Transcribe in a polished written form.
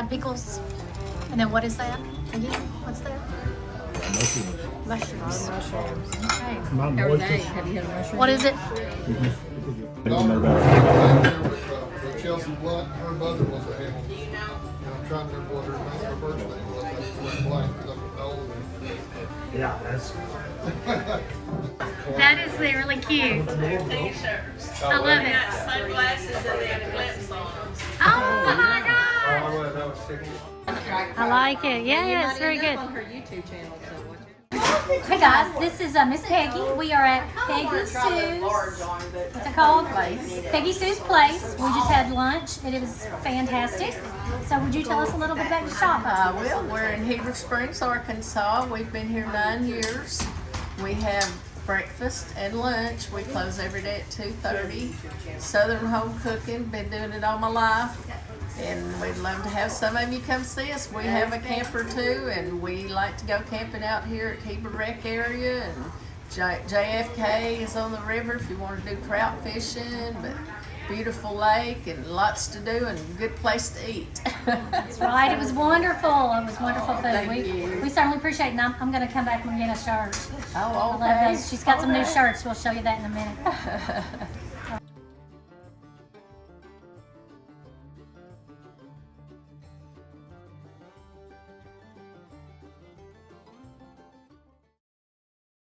fried pickles. And then what is that? Again, what's there? Mushrooms. Okay. Every day. Have you had a mushroom? What is it? Chelsea Blunt, her mother was a Hamilton. And I'm trying to remember what her birthday was. That's blank, because I'm old. Yeah, that's. That is really cute. T-shirts. I love it. Got sunglasses and then clips on them. Oh my god! Oh, that was 60. I like it. Yeah, it's very good. On her YouTube channel, so watch it. Hey guys, this is Miss Peggy. We are at Peggy Sue's. What's it called? Peggy Sue's Place. We just had lunch and it was fantastic. So would you tell us a little bit about your shop? Well, we're in Heber Springs, Arkansas. We've been here 9 years. We have breakfast and lunch. We close every day at 2:30. Southern home cooking. Been doing it all my life. And we'd love to have some of you come see us. We have a camper too, and we like to go camping out here at Heber Rec area. And JFK is on the river if you want to do trout fishing. But beautiful lake and lots to do and a good place to eat. That's right. It was wonderful. It was wonderful food. Thank you. We certainly appreciate it. And I'm going to come back and get a shirt. I Oh, love okay. those. She's got some new shirts. We'll show you that in a minute.